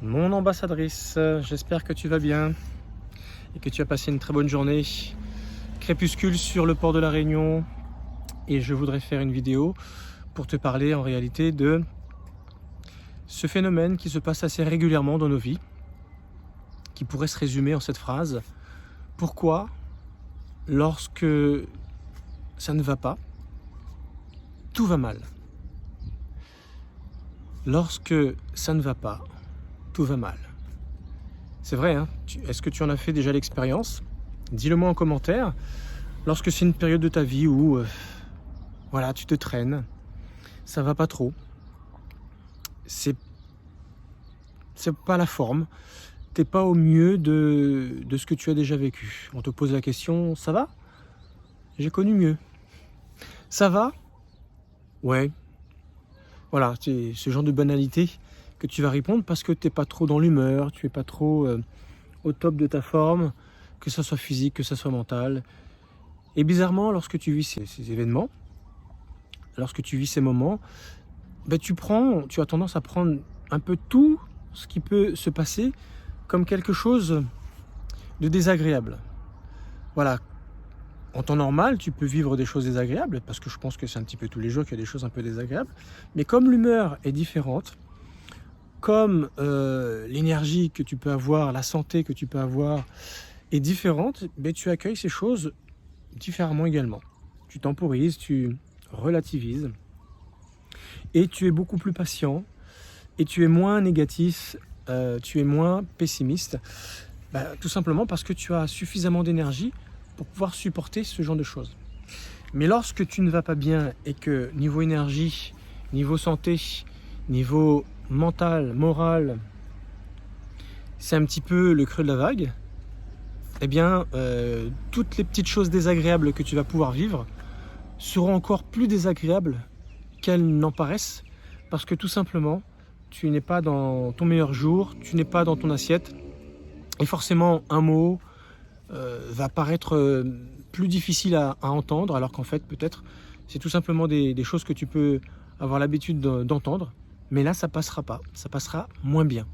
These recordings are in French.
Mon ambassadrice, j'espère que tu vas bien et que tu as passé une très bonne journée. Crépuscule sur le port de la Réunion et je voudrais faire une vidéo pour te parler en réalité de ce phénomène qui se passe assez régulièrement dans nos vies, qui pourrait se résumer en cette phrase. Pourquoi, lorsque ça ne va pas, tout va mal? Lorsque ça ne va pas, tout va mal. C'est vrai, hein? Est-ce que tu en as fait déjà l'expérience? Dis-le-moi en commentaire. Lorsque c'est une période de ta vie où voilà, tu te traînes, ça va pas trop, c'est pas la forme, t'es pas au mieux de ce que tu as déjà vécu. On te pose la question, ça va? J'ai connu mieux. Ça va? Ouais. Voilà, c'est ce genre de banalité que tu vas répondre parce que t'es pas trop dans l'humeur, tu es pas trop au top de ta forme, que ça soit physique, que ça soit mental. Et bizarrement, lorsque tu vis ces événements, lorsque tu vis ces moments, ben tu as tendance à prendre un peu tout ce qui peut se passer comme quelque chose de désagréable. Voilà, en temps normal, tu peux vivre des choses désagréables, parce que je pense que c'est un petit peu tous les jours qu'il y a des choses un peu désagréables, mais comme l'humeur est différente, comme l'énergie que tu peux avoir, la santé que tu peux avoir est différente, ben tu accueilles ces choses différemment également. Tu temporises, tu relativises, et tu es beaucoup plus patient, et tu es moins négatif, tu es moins pessimiste, tout simplement parce que tu as suffisamment d'énergie pour pouvoir supporter ce genre de choses. Mais lorsque tu ne vas pas bien et que niveau énergie, niveau santé, niveau mental, moral, c'est un petit peu le creux de la vague, eh bien, toutes les petites choses désagréables que tu vas pouvoir vivre seront encore plus désagréables qu'elles n'en paraissent, parce que tout simplement, tu n'es pas dans ton meilleur jour, tu n'es pas dans ton assiette, et forcément un mot va paraître plus difficile à entendre, alors qu'en fait peut-être c'est tout simplement des choses que tu peux avoir l'habitude d'entendre, mais là ça passera pas, ça passera moins bien.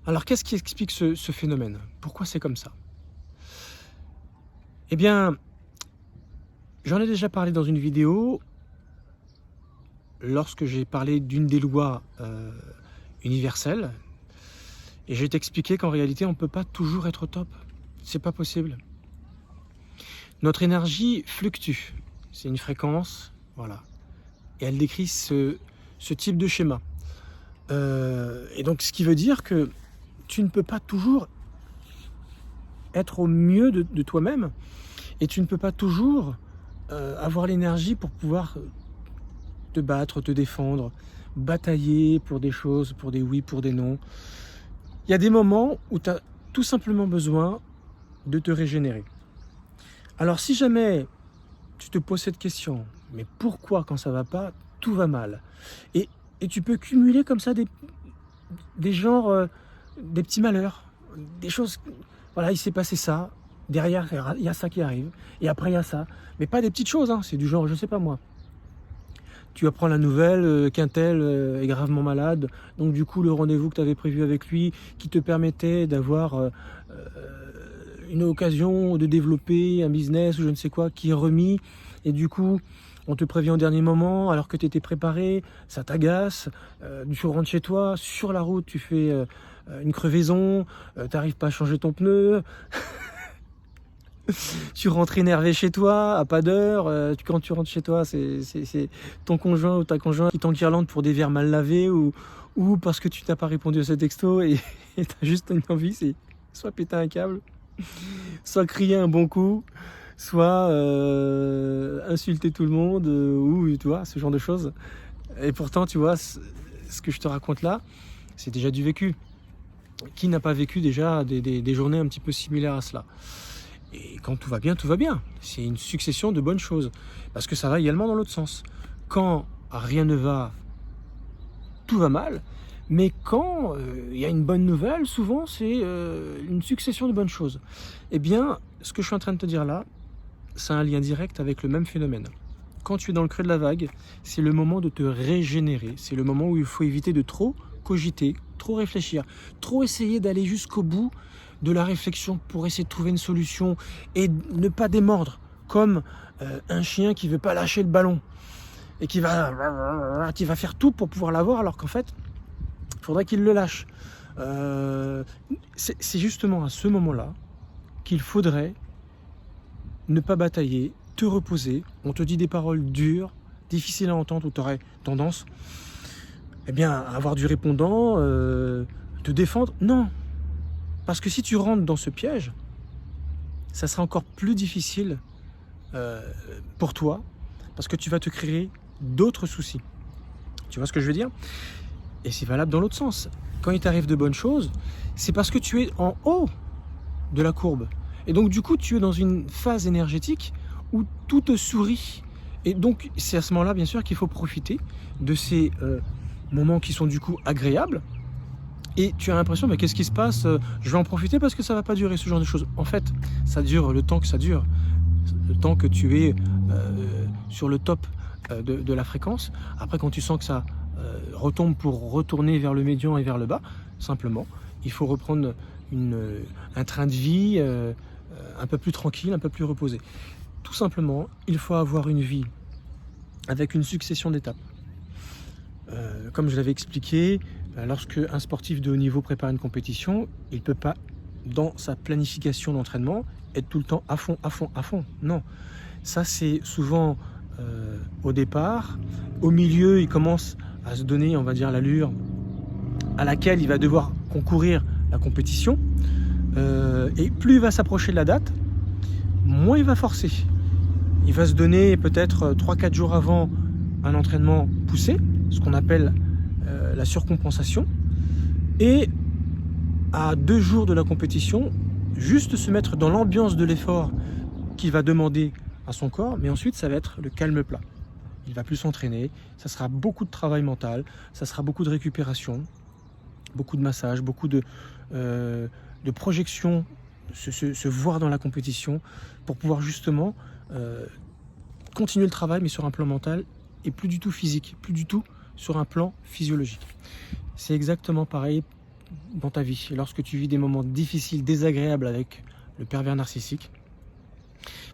Alors qu'est-ce qui explique ce phénomène? Pourquoi c'est comme ça? Eh bien, j'en ai déjà parlé dans une vidéo, lorsque j'ai parlé d'une des lois universelles, et j'ai expliqué qu'en réalité on ne peut pas toujours être au top, c'est pas possible. Notre énergie fluctue, c'est une fréquence, voilà, et elle décrit ce type de schéma. Et donc ce qui veut dire que tu ne peux pas toujours être au mieux de toi-même, et tu ne peux pas toujours avoir l'énergie pour pouvoir te battre, te défendre, batailler pour des choses, pour des oui, pour des non. Il y a des moments où tu as tout simplement besoin de te régénérer. Alors si jamais tu te poses cette question, mais pourquoi quand ça va pas, tout va mal? Et tu peux cumuler comme ça des genres, des petits malheurs, des choses, voilà, il s'est passé ça, derrière il y a ça qui arrive, et après il y a ça, mais pas des petites choses, hein, c'est du genre, je sais pas moi. Tu apprends la nouvelle qu'un tel est gravement malade, donc du coup le rendez-vous que tu avais prévu avec lui, qui te permettait d'avoir une occasion de développer un business ou je ne sais quoi, qui est remis, et du coup on te prévient au dernier moment alors que tu étais préparé, ça t'agace, tu rentres chez toi, sur la route tu fais une crevaison, tu n'arrives pas à changer ton pneu, tu rentres énervé chez toi, à pas d'heure, quand tu rentres chez toi, c'est ton conjoint ou ta conjointe qui t'enguirlande pour des verres mal lavés ou parce que tu n'as pas répondu à ce texto et tu as juste une envie, c'est soit péter un câble, soit crier un bon coup, soit insulter tout le monde, ou tu vois, ce genre de choses. Et pourtant, tu vois, ce que je te raconte là, c'est déjà du vécu. Qui n'a pas vécu déjà des journées un petit peu similaires à cela? Et quand tout va bien, tout va bien. C'est une succession de bonnes choses. Parce que ça va également dans l'autre sens. Quand rien ne va, tout va mal. Mais quand il y a une bonne nouvelle, souvent c'est une succession de bonnes choses. Eh bien, ce que je suis en train de te dire là, c'est un lien direct avec le même phénomène. Quand tu es dans le creux de la vague, c'est le moment de te régénérer. C'est le moment où il faut éviter de trop cogiter, trop réfléchir, trop essayer d'aller jusqu'au bout de la réflexion pour essayer de trouver une solution et ne pas démordre comme un chien qui ne veut pas lâcher le ballon et qui va faire tout pour pouvoir l'avoir alors qu'en fait, il faudrait qu'il le lâche. C'est justement à ce moment-là qu'il faudrait ne pas batailler, te reposer. On te dit des paroles dures, difficiles à entendre, où tu aurais tendance à avoir du répondant, te défendre. Non, parce que si tu rentres dans ce piège, ça sera encore plus difficile pour toi, parce que tu vas te créer d'autres soucis. Tu vois ce que je veux dire? Et c'est valable dans l'autre sens. Quand il t'arrive de bonnes choses, c'est parce que tu es en haut de la courbe. Et donc du coup, tu es dans une phase énergétique où tout te sourit. Et donc, c'est à ce moment-là, bien sûr, qu'il faut profiter de ces moments qui sont du coup agréables. Et tu as l'impression, mais qu'est-ce qui se passe? Je vais en profiter parce que ça ne va pas durer, ce genre de choses. En fait, ça dure le temps que ça dure. Le temps que tu es sur le top de la fréquence. Après, quand tu sens que ça retombe pour retourner vers le médian et vers le bas, simplement, il faut reprendre un train de vie un peu plus tranquille, un peu plus reposé. Tout simplement, il faut avoir une vie avec une succession d'étapes. Comme je l'avais expliqué, lorsque un sportif de haut niveau prépare une compétition, il ne peut pas, dans sa planification d'entraînement, être tout le temps à fond, à fond, à fond. Non, ça c'est souvent au départ. Au milieu, il commence à se donner, on va dire, l'allure à laquelle il va devoir concourir la compétition. Et plus il va s'approcher de la date, moins il va forcer. Il va se donner peut-être 3-4 jours avant un entraînement poussé, ce qu'on appelle la surcompensation. Et à 2 jours de la compétition, juste se mettre dans l'ambiance de l'effort qu'il va demander à son corps, mais ensuite ça va être le calme plat. Il va plus s'entraîner, ça sera beaucoup de travail mental, ça sera beaucoup de récupération, beaucoup de massage, beaucoup de projection, se voir dans la compétition pour pouvoir justement continuer le travail mais sur un plan mental et plus du tout physique, plus du tout sur un plan physiologique. C'est exactement pareil dans ta vie. Lorsque tu vis des moments difficiles, désagréables avec le pervers narcissique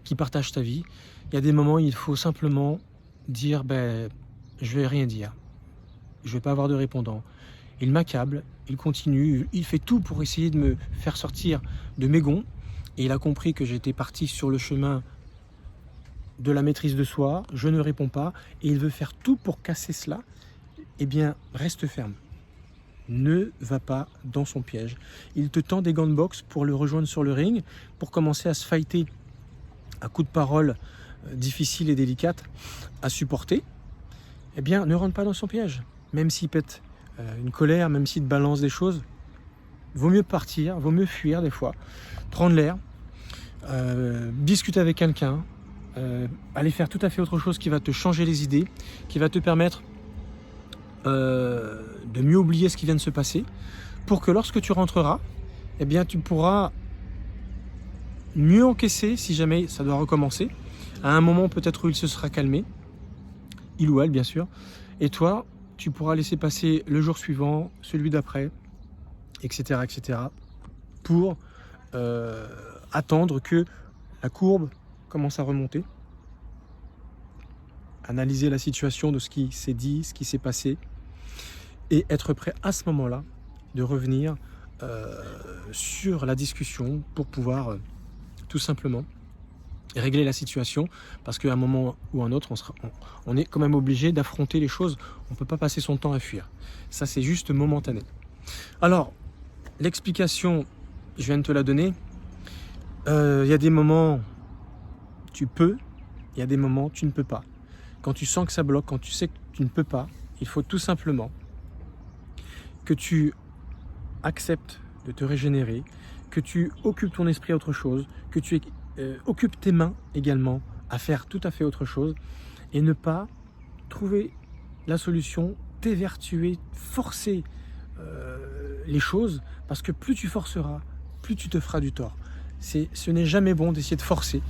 qui partage ta vie, il y a des moments où il faut simplement dire je vais rien dire, je vais pas avoir de répondant. Il m'accable, il continue, il fait tout pour essayer de me faire sortir de mes gonds. Et il a compris que j'étais parti sur le chemin de la maîtrise de soi, je ne réponds pas, et il veut faire tout pour casser cela. Eh bien, reste ferme. Ne va pas dans son piège. Il te tend des gants de boxe pour le rejoindre sur le ring, pour commencer à se fighter à coups de paroles difficiles et délicates à supporter. Eh bien, ne rentre pas dans son piège. Même s'il pète une colère, même s'il te balance des choses, vaut mieux partir, vaut mieux fuir des fois, prendre l'air, discuter avec quelqu'un, aller faire tout à fait autre chose qui va te changer les idées, qui va te permettre de mieux oublier ce qui vient de se passer, pour que lorsque tu rentreras, eh bien tu pourras mieux encaisser si jamais ça doit recommencer, à un moment peut-être où il se sera calmé, il ou elle bien sûr, et toi tu pourras laisser passer le jour suivant, celui d'après, etc., etc., pour attendre que la courbe commence à remonter, analyser la situation de ce qui s'est dit, ce qui s'est passé, et être prêt à ce moment-là de revenir sur la discussion pour pouvoir tout simplement régler la situation, parce qu'à un moment ou un autre, on est quand même obligé d'affronter les choses. On ne peut pas passer son temps à fuir. Ça, c'est juste momentané. Alors, l'explication, je viens de te la donner. Il y a des moments, tu peux, il y a des moments, tu ne peux pas. Quand tu sens que ça bloque, quand tu sais que tu ne peux pas, il faut tout simplement que tu acceptes de te régénérer, que tu occupes ton esprit à autre chose, que tu occupes tes mains également à faire tout à fait autre chose, et ne pas trouver la solution, t'évertuer, forcer les choses, parce que plus tu forceras, plus tu te feras du tort. Ce n'est jamais bon d'essayer de forcer,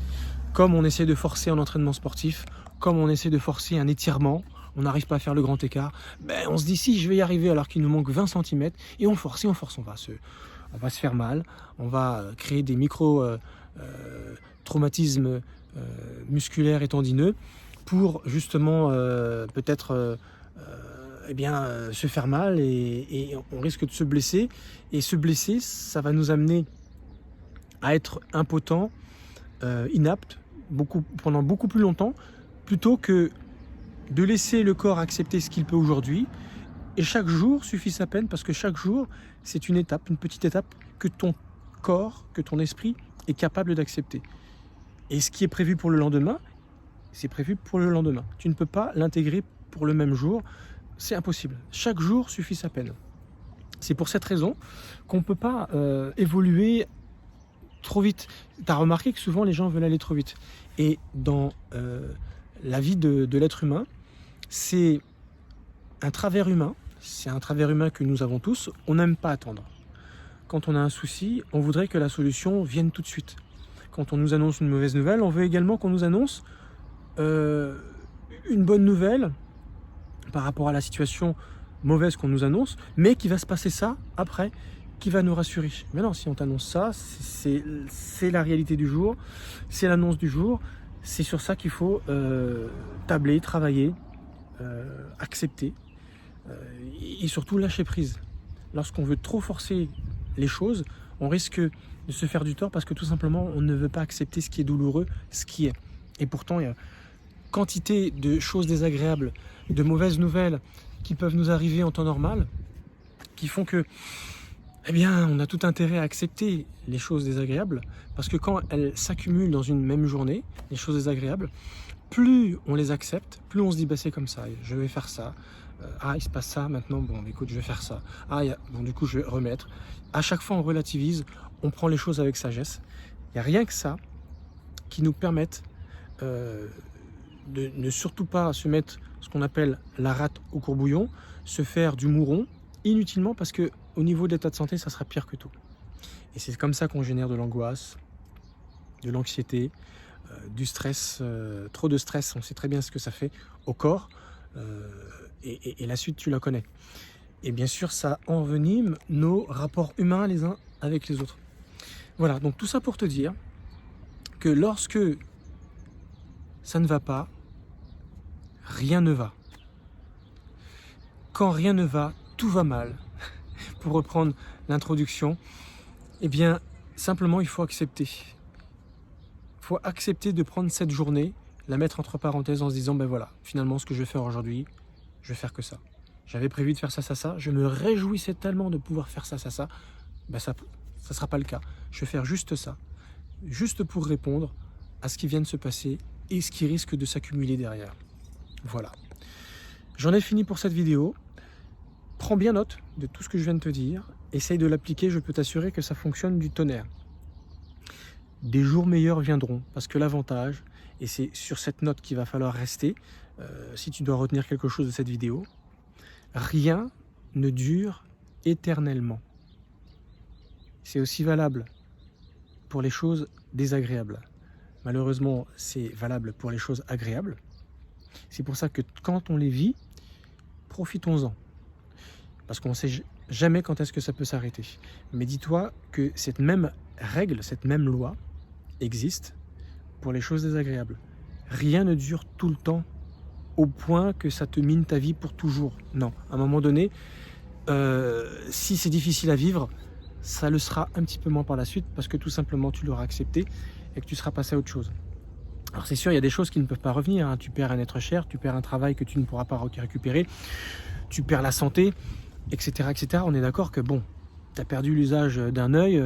comme on essaie de forcer en entraînement sportif, comme on essaie de forcer un étirement on n'arrive pas à faire le grand écart, ben, on se dit si je vais y arriver alors qu'il nous manque 20 cm, et on force, on va se faire mal, on va créer des traumatismes musculaires et tendineux pour justement peut-être se faire mal et on risque de se blesser. Et se blesser, ça va nous amener à être impotent, inapte, pendant beaucoup plus longtemps, plutôt que de laisser le corps accepter ce qu'il peut aujourd'hui. Et chaque jour suffit sa peine, parce que chaque jour, c'est une étape, une petite étape que ton corps, que ton esprit est capable d'accepter. Et ce qui est prévu pour le lendemain, c'est prévu pour le lendemain. Tu ne peux pas l'intégrer pour le même jour, c'est impossible. Chaque jour suffit sa peine. C'est pour cette raison qu'on ne peut pas évoluer trop vite. Tu as remarqué que souvent les gens veulent aller trop vite. Et dans la vie de l'être humain, c'est un travers humain. C'est un travers humain que nous avons tous. On n'aime pas attendre. Quand on a un souci, on voudrait que la solution vienne tout de suite. Quand on nous annonce une mauvaise nouvelle, on veut également qu'on nous annonce une bonne nouvelle par rapport à la situation mauvaise qu'on nous annonce, mais qu'il va se passer ça après, qui va nous rassurer. Mais non, si on t'annonce ça, c'est la réalité du jour, c'est l'annonce du jour, c'est sur ça qu'il faut tabler, travailler, accepter et surtout lâcher prise. Lorsqu'on veut trop forcer les choses, on risque de se faire du tort parce que tout simplement on ne veut pas accepter ce qui est douloureux, ce qui est. Et pourtant il y a quantité de choses désagréables, de mauvaises nouvelles qui peuvent nous arriver en temps normal, qui font que on a tout intérêt à accepter les choses désagréables, parce que quand elles s'accumulent dans une même journée, les choses désagréables, plus on les accepte, plus on se dit c'est comme ça, je vais faire ça, il se passe ça maintenant, bon écoute je vais faire ça, du coup je vais remettre. À chaque fois on relativise, on prend les choses avec sagesse. Il n'y a rien que ça qui nous permette de ne surtout pas se mettre ce qu'on appelle la rate au courbouillon, se faire du mouron inutilement, parce que au niveau de l'état de santé, ça sera pire que tout. Et c'est comme ça qu'on génère de l'angoisse, de l'anxiété, du stress, trop de stress, on sait très bien ce que ça fait au corps, et la suite tu la connais. Et bien sûr ça envenime nos rapports humains les uns avec les autres. Voilà, donc tout ça pour te dire que lorsque ça ne va pas, rien ne va. Quand rien ne va, tout va mal. Pour reprendre l'introduction, simplement il faut accepter. Il faut accepter de prendre cette journée, la mettre entre parenthèses en se disant voilà, finalement ce que je vais faire aujourd'hui, je vais faire que ça. J'avais prévu de faire ça, je me réjouissais tellement de pouvoir faire ça, ça ne sera pas le cas. Je vais faire juste ça, juste pour répondre à ce qui vient de se passer et ce qui risque de s'accumuler derrière. Voilà. J'en ai fini pour cette vidéo. Prends bien note de tout ce que je viens de te dire. Essaye de l'appliquer, je peux t'assurer que ça fonctionne du tonnerre. Des jours meilleurs viendront, parce que l'avantage, et c'est sur cette note qu'il va falloir rester, si tu dois retenir quelque chose de cette vidéo, rien ne dure éternellement. C'est aussi valable pour les choses désagréables. Malheureusement, c'est valable pour les choses agréables. C'est pour ça que quand on les vit, profitons-en. Parce qu'on ne sait jamais quand est-ce que ça peut s'arrêter. Mais dis-toi que cette même règle, cette même loi existe pour les choses désagréables. Rien ne dure tout le temps au point que ça te mine ta vie pour toujours. Non, à un moment donné, si c'est difficile à vivre, ça le sera un petit peu moins par la suite, parce que tout simplement tu l'auras accepté et que tu seras passé à autre chose. Alors c'est sûr, il y a des choses qui ne peuvent pas revenir, hein. Tu perds un être cher, tu perds un travail que tu ne pourras pas récupérer, tu perds la santé, etc. etc. On est d'accord que tu as perdu l'usage d'un œil,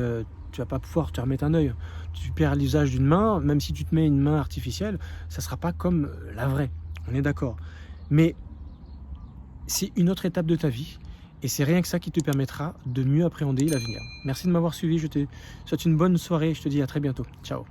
tu vas pas pouvoir te remettre un œil. Tu perds l'usage d'une main, même si tu te mets une main artificielle, ça ne sera pas comme la vraie. On est d'accord. Mais c'est une autre étape de ta vie, et c'est rien que ça qui te permettra de mieux appréhender l'avenir. Merci de m'avoir suivi, je te souhaite une bonne soirée, je te dis à très bientôt. Ciao.